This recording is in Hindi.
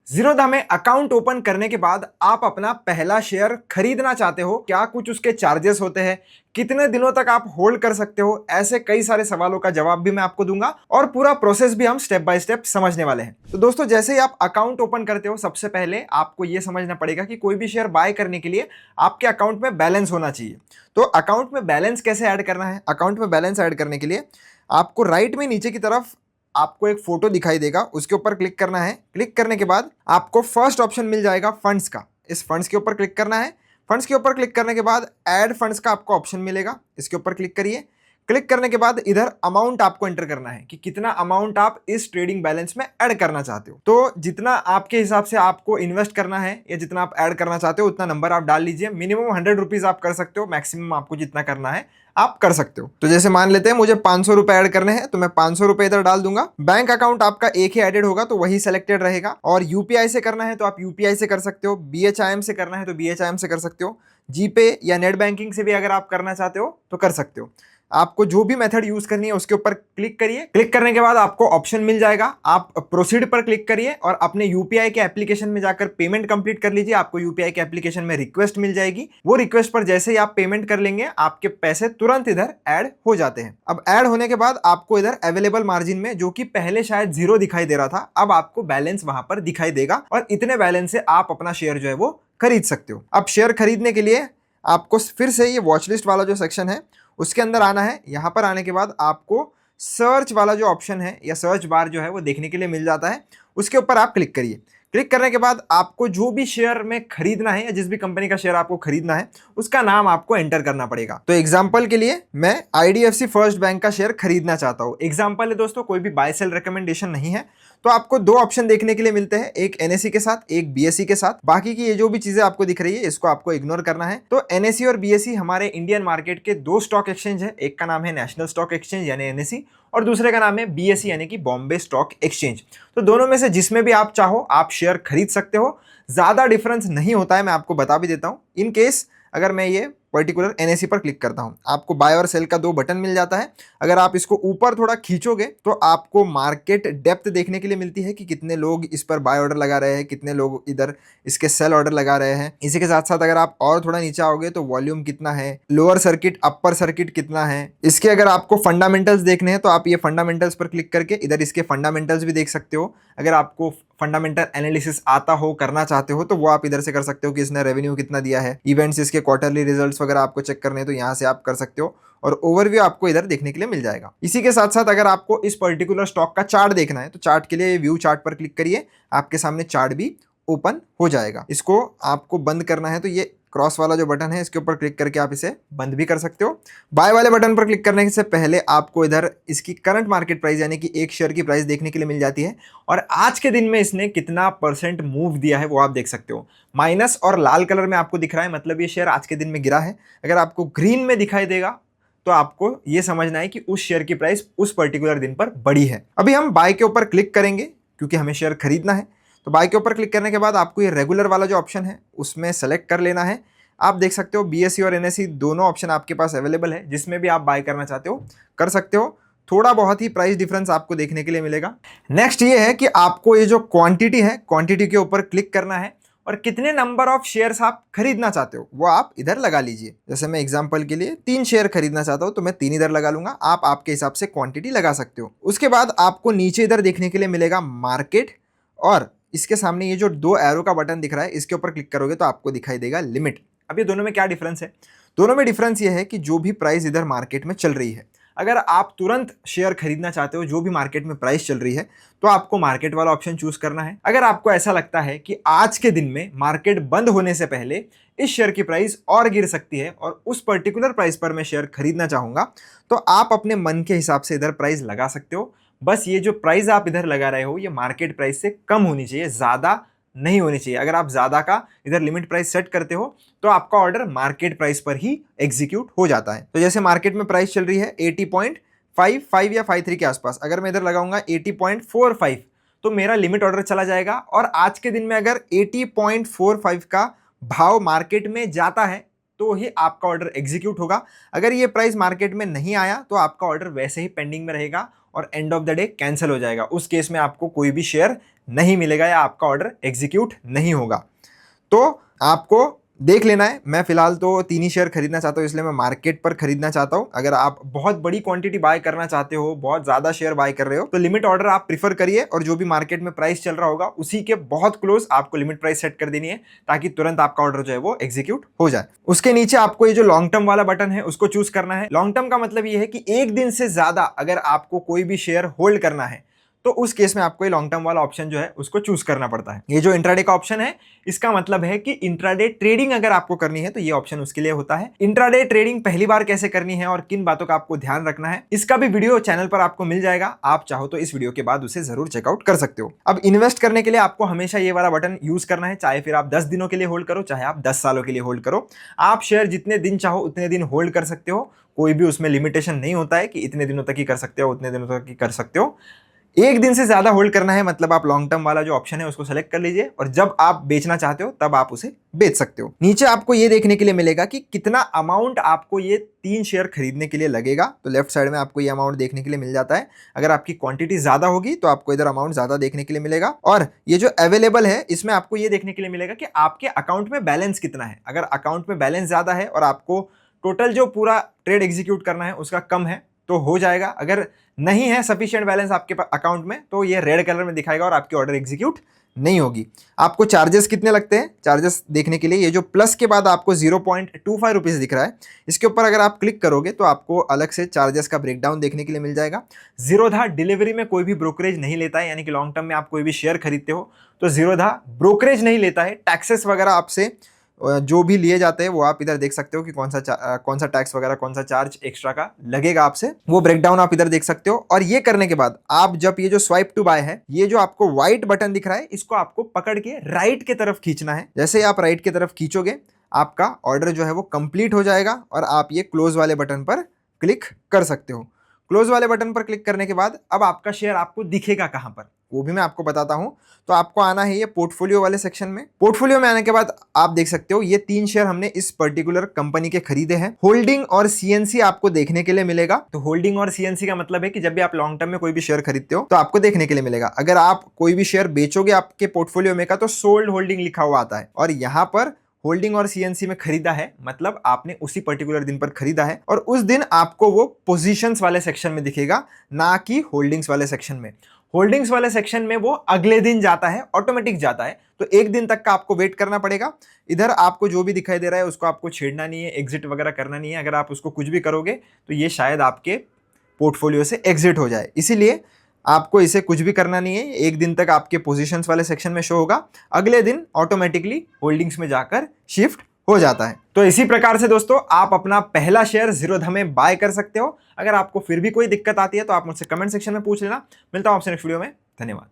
जीरोधा में अकाउंट ओपन करने के बाद आप अपना पहला शेयर खरीदना चाहते हो, क्या कुछ उसके चार्जेस होते हैं, कितने दिनों तक आप होल्ड कर सकते हो, ऐसे कई सारे सवालों का जवाब भी मैं आपको दूंगा और पूरा प्रोसेस भी हम स्टेप बाय स्टेप समझने वाले हैं। तो दोस्तों, जैसे ही आप अकाउंट ओपन करते हो, सबसे पहले आपको यह समझना पड़ेगा कि कोई भी शेयर बाय करने के लिए आपके अकाउंट में बैलेंस होना चाहिए। तो अकाउंट में बैलेंस कैसे ऐड करना है? अकाउंट में बैलेंस ऐड करने के लिए आपको राइट में नीचे की तरफ आपको एक फोटो दिखाई देगा, उसके ऊपर क्लिक करना है। क्लिक करने के बाद आपको फर्स्ट ऑप्शन मिल जाएगा फंड्स का। इस फंड्स के ऊपर क्लिक करना है। फंड्स के ऊपर क्लिक करने के बाद ऐड फंड्स का आपको ऑप्शन मिलेगा, इसके ऊपर क्लिक करिए। क्लिक करने के बाद इधर अमाउंट आपको एंटर करना है कि कितना अमाउंट आप इस ट्रेडिंग बैलेंस में ऐड करना चाहते हो। तो जितना आपके हिसाब से आपको इन्वेस्ट करना है या जितना आप ऐड करना चाहते हो उतना नंबर आप डाल लीजिए। मिनिमम 100 रुपीज आप कर सकते हो, मैक्सिमम आपको जितना करना है आप कर सकते हो। तो जैसे मान लेते हैं मुझे 500 रुपए ऐड करने हैं, तो मैं 500 रुपए इधर डाल दूंगा। बैंक अकाउंट आपका एक ही एडेड होगा तो वही सिलेक्टेड रहेगा। और यूपीआई से करना है तो आप यूपीआई से कर सकते हो, बीएचआईएम से करना है तो बीएचआईएम से कर सकते हो, जीपे या नेट बैंकिंग से भी अगर आप करना चाहते हो तो कर सकते हो। आपको जो भी मेथड यूज करनी है उसके ऊपर क्लिक करिए। क्लिक करने के बाद आपको ऑप्शन मिल जाएगा, आप प्रोसीड पर क्लिक करिए और अपने यूपीआई के एप्लीकेशन में जाकर पेमेंट कंप्लीट कर लीजिए। आपको यूपीआई के एप्लीकेशन में रिक्वेस्ट मिल जाएगी, वो रिक्वेस्ट पर जैसे ही आप पेमेंट कर लेंगे आपके पैसे तुरंत इधर ऐड हो जाते हैं। अब ऐड होने के बाद आपको इधर अवेलेबल मार्जिन में, जो कि पहले शायद 0 दिखाई दे रहा था, अब आपको बैलेंस वहां पर दिखाई देगा और इतने बैलेंस से आप अपना शेयर जो है वो खरीद सकते हो। अब शेयर खरीदने के लिए आपको फिर से ये वॉच लिस्ट वाला जो सेक्शन है उसके अंदर आना है। यहां पर आने के बाद आपको सर्च वाला जो ऑप्शन है या सर्च बार जो है वो देखने के लिए मिल जाता है, उसके ऊपर आप क्लिक करिए। क्लिक करने के बाद आपको जो भी शेयर में खरीदना है या जिस भी कंपनी का शेयर आपको खरीदना है उसका नाम आपको एंटर करना पड़ेगा। तो एग्जांपल के लिए मैं आईडीएफसी फर्स्ट बैंक का शेयर खरीदना चाहता हूं। एग्जांपल है दोस्तों, कोई भी बाय सेल रिकमेंडेशन नहीं है। तो आपको दो ऑप्शन देखने के लिए मिलते हैं, एक एनएसई के साथ, एक बीएसई के साथ। बाकी की ये जो भी चीजें आपको दिख रही है इसको आपको इग्नोर करना है। तो एनएसई और बीएसई हमारे इंडियन मार्केट के दो स्टॉक एक्सचेंज है। एक का नाम है नेशनल स्टॉक एक्सचेंज यानी एनएसई और दूसरे का नाम है बीएसई यानी कि बॉम्बे स्टॉक एक्सचेंज। तो दोनों में से जिसमें भी आप चाहो आप शेयर खरीद सकते हो, ज्यादा डिफरेंस नहीं होता है, मैं आपको बता भी देता हूं। इन केस अगर मैं ये पर्टिकुलर एनएसई पर क्लिक करता हूं, आपको बाय और सेल का दो बटन मिल जाता है। अगर आप इसको ऊपर थोड़ा खींचोगे तो आपको मार्केट डेप्थ देखने के लिए मिलती है कि कितने लोग इस पर बाय ऑर्डर लगा रहे हैं, कितने लोग इधर इसके सेल ऑर्डर लगा रहे हैं। इसी के साथ साथ अगर आप और थोड़ा नीचे आओगे तो वॉल्यूम कितना है, लोअर सर्किट अपर सर्किट कितना है। इसके अगर आपको फंडामेंटल्स देखने हैं तो आप ये फंडामेंटल्स पर क्लिक करके इधर इसके फंडामेंटल्स भी देख सकते हो। अगर आपको फंडामेंटल एनालिसिस आता हो, करना चाहते हो, तो वो आप इधर से कर सकते हो कि इसने रेवेन्यू कितना दिया है, इवेंट्स, इसके क्वार्टरली रिजल्ट्स वगैरह आपको चेक करने हैं तो यहाँ से आप कर सकते हो और ओवरव्यू आपको इधर देखने के लिए मिल जाएगा। इसी के साथ साथ अगर आपको इस पर्टिकुलर स्टॉक का चार्ट देखना है तो चार्ट के लिए व्यू चार्ट पर क्लिक करिए, आपके सामने चार्ट भी ओपन हो जाएगा। इसको आपको बंद करना है तो ये क्रॉस वाला जो बटन है इसके ऊपर क्लिक करके आप इसे बंद भी कर सकते हो। बाय वाले बटन पर क्लिक करने से पहले आपको इधर इसकी करंट मार्केट प्राइस यानी कि एक शेयर की प्राइस देखने के लिए मिल जाती है और आज के दिन में इसने कितना परसेंट मूव दिया है वो आप देख सकते हो। माइनस और लाल कलर में आपको दिख रहा है, मतलब ये शेयर आज के दिन में गिरा है। अगर आपको ग्रीन में दिखाई देगा तो आपको ये समझना है कि उस शेयर की प्राइस उस पर्टिकुलर दिन पर बढ़ी है। अभी हम बाय के ऊपर क्लिक करेंगे क्योंकि हमें शेयर खरीदना है। तो बाय के ऊपर क्लिक करने के बाद आपको ये रेगुलर वाला जो ऑप्शन है उसमें सेलेक्ट कर लेना है। आप देख सकते हो बीएसई और एनएसई दोनों ऑप्शन आपके पास अवेलेबल है, जिसमें भी आप बाय करना चाहते हो कर सकते हो। थोड़ा बहुत ही प्राइस डिफरेंस आपको देखने के लिए मिलेगा। नेक्स्ट ये है कि आपको ये जो क्वांटिटी है, क्वांटिटी के ऊपर क्लिक करना है और कितने नंबर ऑफ शेयर्स आप खरीदना चाहते हो वो आप इधर लगा लीजिए। जैसे मैं एग्जांपल के लिए 3 शेयर खरीदना चाहता हूं तो मैं 3 इधर लगा लूंगा। आप आपके हिसाब से क्वांटिटी लगा सकते हो। उसके बाद आपको नीचे इधर देखने के लिए मिलेगा मार्केट और इसके सामने ये जो दो एरो का बटन दिख रहा है इसके ऊपर क्लिक करोगे तो आपको दिखाई देगा लिमिट। अब ये दोनों में क्या डिफरेंस है? दोनों में डिफरेंस ये है कि जो भी प्राइस इधर मार्केट में चल रही है, अगर आप तुरंत शेयर खरीदना चाहते हो जो भी मार्केट में प्राइस चल रही है तो आपको मार्केट वाला ऑप्शन चूज करना है। अगर आपको ऐसा लगता है कि आज के दिन में मार्केट बंद होने से पहले इस शेयर की प्राइस और गिर सकती है और उस पर्टिकुलर प्राइस पर मैं शेयर खरीदना चाहूंगा तो आप अपने मन के हिसाब से इधर प्राइस लगा सकते हो। बस ये जो प्राइस आप इधर लगा रहे हो ये मार्केट प्राइस से कम होनी चाहिए, ज्यादा नहीं होनी चाहिए। अगर आप ज्यादा का इधर लिमिट प्राइस सेट करते हो तो आपका ऑर्डर मार्केट प्राइस पर ही एग्जीक्यूट हो जाता है। तो जैसे मार्केट में प्राइस चल रही है 80.55 या 53 के आसपास, अगर मैं इधर लगाऊंगा 80.45 तो मेरा लिमिट ऑर्डर चला जाएगा और आज के दिन में अगर 80.45 का भाव मार्केट में जाता है तो ही आपका ऑर्डर एग्जीक्यूट होगा। अगर ये प्राइस मार्केट में नहीं आया तो आपका ऑर्डर वैसे ही पेंडिंग में रहेगा और end of the day cancel हो जाएगा। उस केस में आपको कोई भी शेयर नहीं मिलेगा या आपका ऑर्डर एग्जीक्यूट नहीं होगा। तो आपको देख लेना है। मैं फिलहाल तो 3 ही शेयर खरीदना चाहता हूँ, इसलिए मैं मार्केट पर खरीदना चाहता हूँ। अगर आप बहुत बड़ी क्वांटिटी बाय करना चाहते हो, बहुत ज्यादा शेयर बाय कर रहे हो, तो लिमिट ऑर्डर आप प्रीफर करिए और जो भी मार्केट में प्राइस चल रहा होगा उसी के बहुत क्लोज आपको लिमिट प्राइस सेट कर देनी है, ताकि तुरंत आपका ऑर्डर जो है वो एग्जीक्यूट हो जाए। उसके नीचे आपको ये जो लॉन्ग टर्म वाला बटन है उसको चूज करना है। लॉन्ग टर्म का मतलब ये है कि एक दिन से ज्यादा अगर आपको कोई भी शेयर होल्ड करना है तो उस केस में आपको ये लॉन्ग टर्म वाला ऑप्शन जो है उसको चूज करना पड़ता है। ये जो इंट्राडे का ऑप्शन है, इसका मतलब है कि इंट्राडे ट्रेडिंग अगर आपको करनी है तो ये ऑप्शन उसके लिए होता है। इंट्राडे ट्रेडिंग पहली बार कैसे करनी है और किन बातों का आपको ध्यान रखना है, इसका भी वीडियो चैनल पर आपको मिल जाएगा। आप चाहो तो इस वीडियो के बाद उसे जरूर चेकआउट कर सकते हो। अब इन्वेस्ट करने के लिए आपको हमेशा ये वाला बटन यूज करना है, चाहे फिर आप 10 दिनों के लिए होल्ड करो, चाहे आप 10 सालों के लिए होल्ड करो। आप शेयर जितने दिन चाहो उतने दिन होल्ड कर सकते हो, कोई भी उसमें लिमिटेशन नहीं होता है कि इतने दिनों तक ही कर सकते हो, उतने दिनों तक ही कर सकते हो। एक दिन से ज्यादा होल्ड करना है मतलब आप लॉन्ग टर्म वाला जो ऑप्शन है उसको सेलेक्ट कर लीजिए, और जब आप बेचना चाहते हो तब आप उसे बेच सकते हो। नीचे आपको ये देखने के लिए मिलेगा कि कितना अमाउंट आपको ये 3 शेयर खरीदने के लिए लगेगा। तो लेफ्ट साइड में आपको ये अमाउंट देखने के लिए मिल जाता है। अगर आपकी क्वांटिटी ज्यादा होगी तो आपको इधर अमाउंट ज्यादा देखने के लिए मिलेगा, और ये जो अवेलेबल है इसमें आपको ये देखने के लिए मिलेगा कि आपके अकाउंट में बैलेंस कितना है। अगर अकाउंट में बैलेंस ज्यादा है और आपको टोटल जो पूरा ट्रेड एग्जीक्यूट करना है उसका कम है तो हो जाएगा। अगर नहीं है सफिशिएंट बैलेंस आपके अकाउंट में तो ये रेड कलर में दिखाएगा और आपकी ऑर्डर एग्जीक्यूट नहीं होगी। आपको चार्जेस कितने लगते हैं चार्जेस देखने के लिए, ये जो प्लस के बाद आपको 0.25 रुपीज़ दिख रहा है, इसके ऊपर अगर आप क्लिक करोगे तो आपको अलग से चार्जेस का ब्रेकडाउन देखने के लिए मिल जाएगा। जीरोधा डिलीवरी में कोई भी ब्रोकरेज नहीं लेता है, यानी कि लॉन्ग टर्म में आप कोई भी शेयर खरीदते हो तो जीरोधा ब्रोकरेज नहीं लेता है। टैक्सेस वगैरह आपसे जो भी लिए जाते हैं वो आप इधर देख सकते हो कि कौन सा टैक्स वगैरह, कौन सा चार्ज एक्स्ट्रा का लगेगा आपसे, वो ब्रेकडाउन आप इधर देख सकते हो। और ये करने के बाद आप जब ये जो स्वाइप टू बाय है, ये जो आपको व्हाइट बटन दिख रहा है, इसको आपको पकड़ के राइट की तरफ खींचना है। जैसे आप राइट की तरफ खींचोगे आपका ऑर्डर जो है वो कंप्लीट हो जाएगा और आप ये क्लोज वाले बटन पर क्लिक कर सकते हो। क्लोज वाले बटन पर क्लिक करने के बाद अब आपका शेयर आपको दिखेगा कहां पर, वो भी मैं आपको बताता हूं। तो आपको आना है ये पोर्टफोलियो वाले सेक्शन में। पोर्टफोलियो में आने के बाद आप देख सकते हो ये 3 शेयर हमने इस पर्टिकुलर कंपनी के खरीदे हैं। होल्डिंग और सीएनसी आपको देखने के लिए मिलेगा। तो होल्डिंग और सीएनसी का मतलब है कि जब भी आप लॉन्ग टर्म में कोई भी शेयर खरीदते हो तो आपको देखने के लिए मिलेगा। अगर आप कोई भी शेयर बेचोगे आपके पोर्टफोलियो में का तो सोल्ड होल्डिंग लिखा हुआ आता है, और यहाँ पर होल्डिंग और सीएनसी में खरीदा है मतलब आपने उसी पर्टिकुलर दिन पर खरीदा है, और उस दिन आपको वो पोजीशंस वाले सेक्शन में दिखेगा, ना कि होल्डिंग्स वाले सेक्शन में। होल्डिंग्स वाले सेक्शन में वो अगले दिन जाता है, ऑटोमेटिक जाता है, तो एक दिन तक का आपको वेट करना पड़ेगा। इधर आपको जो भी दिखाई दे रहा है उसको आपको छेड़ना नहीं है, एग्जिट वगैरह करना नहीं है। अगर आप उसको कुछ भी करोगे तो ये शायद आपके पोर्टफोलियो से एग्जिट हो जाए, इसीलिए आपको इसे कुछ भी करना नहीं है। एक दिन तक आपके पोजीशंस वाले सेक्शन में शो होगा, अगले दिन ऑटोमेटिकली होल्डिंग्स में जाकर शिफ्ट हो जाता है। तो इसी प्रकार से दोस्तों आप अपना पहला शेयर जीरोधा में बाय कर सकते हो। अगर आपको फिर भी कोई दिक्कत आती है तो आप मुझसे कमेंट सेक्शन में पूछ लेना। मिलता हूं आपसे नेक्स्ट वीडियो में। धन्यवाद।